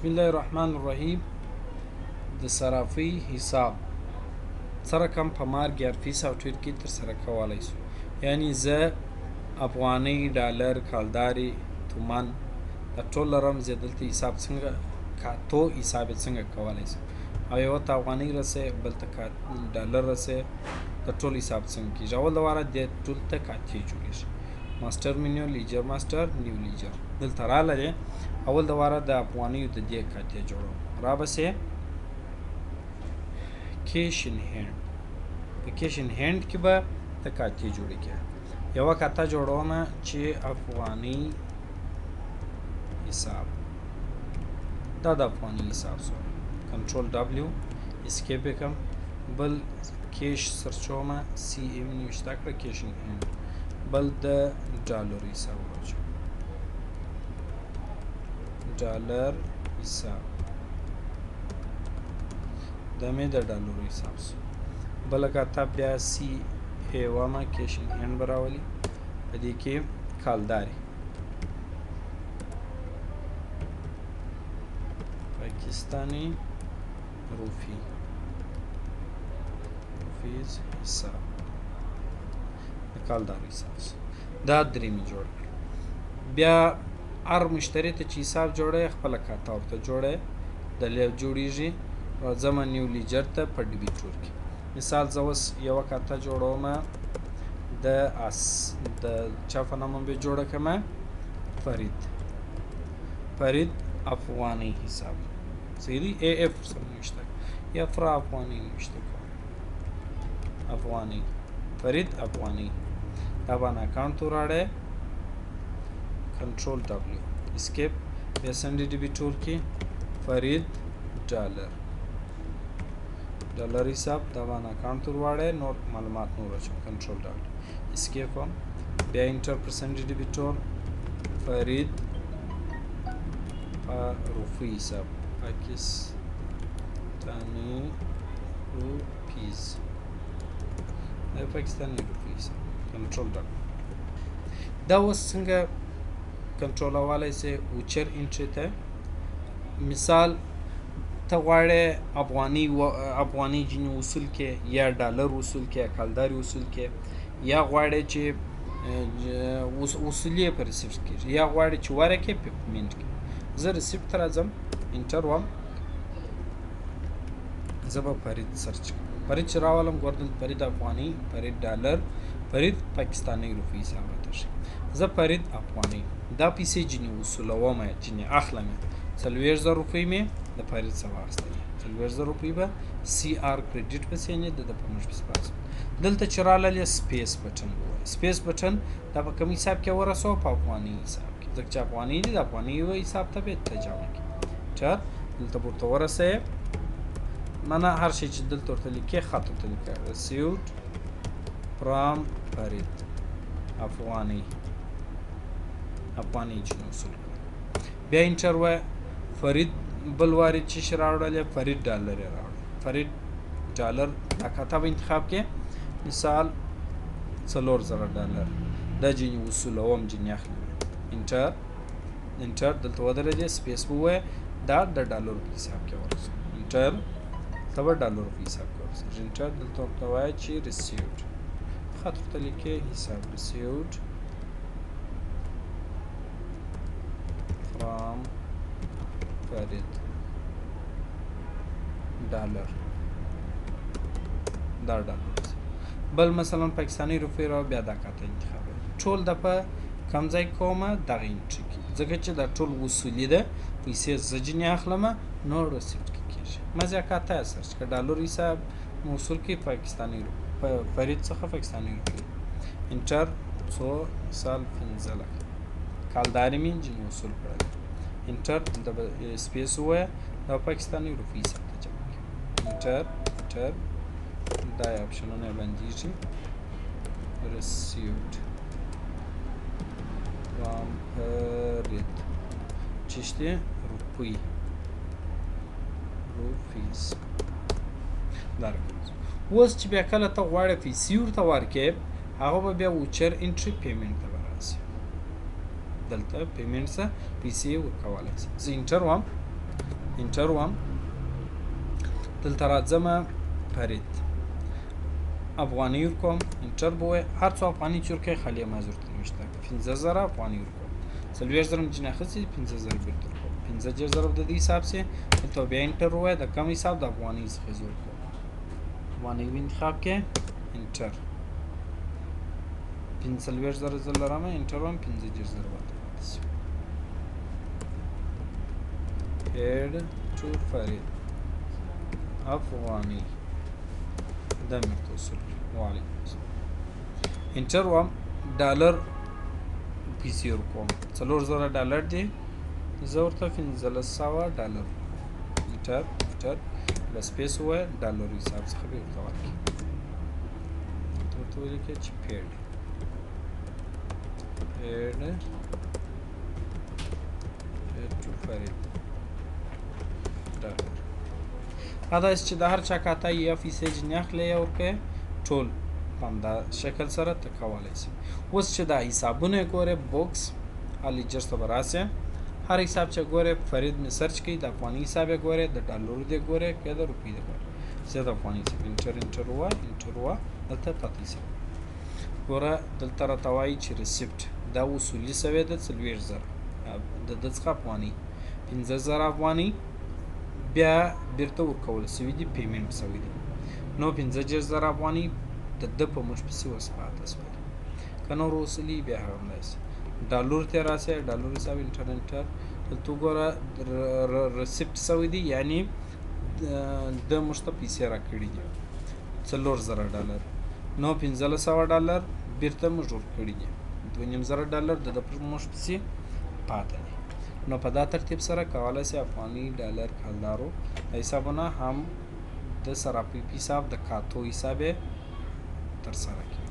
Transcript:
بسم الله الرحمن الرحیم. د صرافی حساب سره کم په مارګ یارفي سافټویر کې تر سره کولای شو. یعنی زه افغانۍ، ډالر، کالداري، تومان د ټول لرم. زه دلته حساب څنګه کاتو حساب څنګه کولای شم، او یو ته افغانۍ رسې، بل ته ډالر رسې، د ټول حساب څنګه کېږي. اول دواره د ټول ته کاتې جوړېږي. ماسټر منیو، لیجر ماسټر، نیو لیجر دلته راغلی. اول دواره د افغانیو د دې کاتې جوړوم. را بسې کیش ان هینډ. په کیش ان هینډ کې به د کاتې جوړې کړه. یوه کاته جوړوم چې افغاني حساب، دا د افغاني حساب شو. کنټرول ډبلیو اسکیپ وکړم. بل کیش سرچوم، سی ام نوشته کړه کیش ان هینډ. بل د ډالر حساب راچوم، ډالر حساب، دا مې د ډالر حساب شو. بله کاته بیا سی ای وامه کیش ان هینډ به راولي. په دې کې کالداري، پاکستانی روفي، روفیز حساب، د کالدارو حساب شو. دا درې مې جوړ کړ. بیا هر مشتری ته چې حساب جوړی خپله کاته ورته جوړی، د جوړیږي. راځم نیو لیجر ته په ډیبیټور کې. مثال زه اوس یوه کاته جوړوم، د چا په نامه به جوړه کړم، فرید افغاني حساب. صحیح دی؟ ای اف سره نوشته یا فرا افغاني نوشته کوم، افغاني، فرید افغاني. دا باندې اکاونټ ته وراړی، کنټرول ډبلیو اسکیپ. بیا سنډي ډیبیټور کې فرید ډالر، ډالر حساب، دا باندې اکاونټ ته ورواړی، نور معلومات نور اچوم. کنټرول ډبلیو اسکیپ هم. بیا انټر پر سنډي ډیبیټور فرید روفي حساب، پاکستانی روپیز، پاکستانی روپی حساب. کنټرول ډبلیو. دا اوس څنګه کنټرولولی سې وچر انټري ته. مثال ته غواړې افغاني جنې وصول کې، یا ډالر وصول کې، یا کالداري وصول کې، یا غواړې چې وصول یې په ریسیپټ کېږي، یا غواړې چې ورکې په پیمنټ کې. زه ریسیپټ ته راځم، انټر وم. زه به فرید سرچ کړم. فرید چې راولم ګوره دلته فرید افغاني، فرید ډالر، فرید پاکستانی روپی حساب راته شي. زه فرید افغاني دا پیسې جنې وصولوم، جنې اخلم. 40,000 روپۍ مې د فرید څخه واخیستلې. 40,000 روپۍ به سی آر کریډیټ پسې نه د په موږ پسې پاسم. دلته چې راغلی سپیس بټن به وایي. سپیس بټن دا په کوم حساب کې ورسوه؟ په افغاني حساب کې. ځکه چې افغاني دي، د افغاني حساب ته به ترجمه کړي. چر دلته به ورته ورسوې. منه هر شی چې دلته ورته لیکې خط ورته لیکه، ریسیوډ فرام فرید افغاني، افغاني چې وصول کړه. بیا انټر وایه. فرید بل واري چې شي راوړلی، فرید ډالر یې راوړی. فرید ډالر دا کاته به انتخاب کې. مثال 4,000 ډالر دا جنې وصولوم، جنې اخلم. انټر دلته ودرېدې، سپیس به ووایه. دا د ډالرو په حساب کې ورسوه. انټر ته به ډالرو په حساب کې ورسوه. انټر دلته ورته وایه چې ریسیوډ، خط ورته لیکې حساب، ریسیوډ فرام فرید ډالر، دا ډالر. بل مثلا پاکستانی روپۍ را بیا دا کاته انتخاب. ټول د په کم ځای کومه دغه انټري کې، ځکه چې دا ټول وصولي ده، پیسې زه جنې اخلم، نو ریسیپټ کې کېږي. مزه کاته یې سرچ کړه، ډالر حساب موصول کې پاکستانی روپۍ، فرید څخه پاکستانی روپۍ. انټر څو سال 15 لکه کالداري مې جنې وصول کړل. انټر د سپیس ووایه، دا پاکستانی روپۍ حساب ته جمع کړي. انټر دا اپشنونه بندېږي. ریسیوډ فرام فرید چشتې روپۍ، روپیز. دا اوس چې بیا کله ته غواړې پیسې ورته ورکړې، هغه به بیا وچر انټري پیمنټ ته به راسي. دلته پیمنټ څه پیسې ورکولی شي. زه انټر وم، انټر وم دلته راځمه فرید افغانۍ ورکوم انټر به وایي هر څو افغانۍ چې ورکوې خالي ما ضرورت نشته 15000 افغانۍ ورکوم 40000 مې جنې اخیستې 15000 بېرته ورکوم 15000 د دې حساب سي دلته بیا انټر ووایه د کم حساب د افغانۍ څخه زه ورکوم افغانۍ انتخاب کې انټر 45000 زه لرمه انټر وایم 45000 ورته پاتې شي paid to فرید افغانۍ دا مې ورته وصول وعلیکم السلام انټر وایم ډالر پیسې ورکوم 4000 ډالر دی زه ورته 1500 ډالر انټر انټر بس سپیس ووایه ډالر حساب څخه به ورته ورکړي ورته ولیکئ چې پیډ to فرید ډالر دا چې د هر چا کاته یا فیصد جنې اخلي یا ورکوي ټول په همدا شکل سره ته کولی شي اوس چې دا حسابونه یې ګورې بوکس لیډجر ته به راسې هر حساب چې ګورې فرید مې سرچ کوي د افغاني حساب یې ګورې د ډالرو دی ګورې که د روپۍ دی ګورې زه د افغاني حساب انټر انټر ووایه دلته پاتې شي ګوره دلته راته وایي چې ریسیپټ دا وصولي سوی ده 40000 د ده څخه افغانۍ 15000 افغانۍ بیا بیرته ورکول سوي دي پیمنټ سوی دی نو 15000 افغانۍ د ده په موږ پسې اوس پاته سوی که نور وصولي بیا هغه همداسې ډالرو ته راسئ ډالر حساب انټر انټر دلته وګوره ریسیپټ سوی دی یعنی د موږ ته پیسې راکړي دي 4000 ډالر نو 1500 ډالر بیرته موږ ورکړي دي 2500 ډالر د ده په موږ پسې پاته دي نو په دا ترتیب سره کولی شي افغاني ډالر کلدارو حسابونه هم د صرافي حساب د کاتو حساب یې ترسره کړي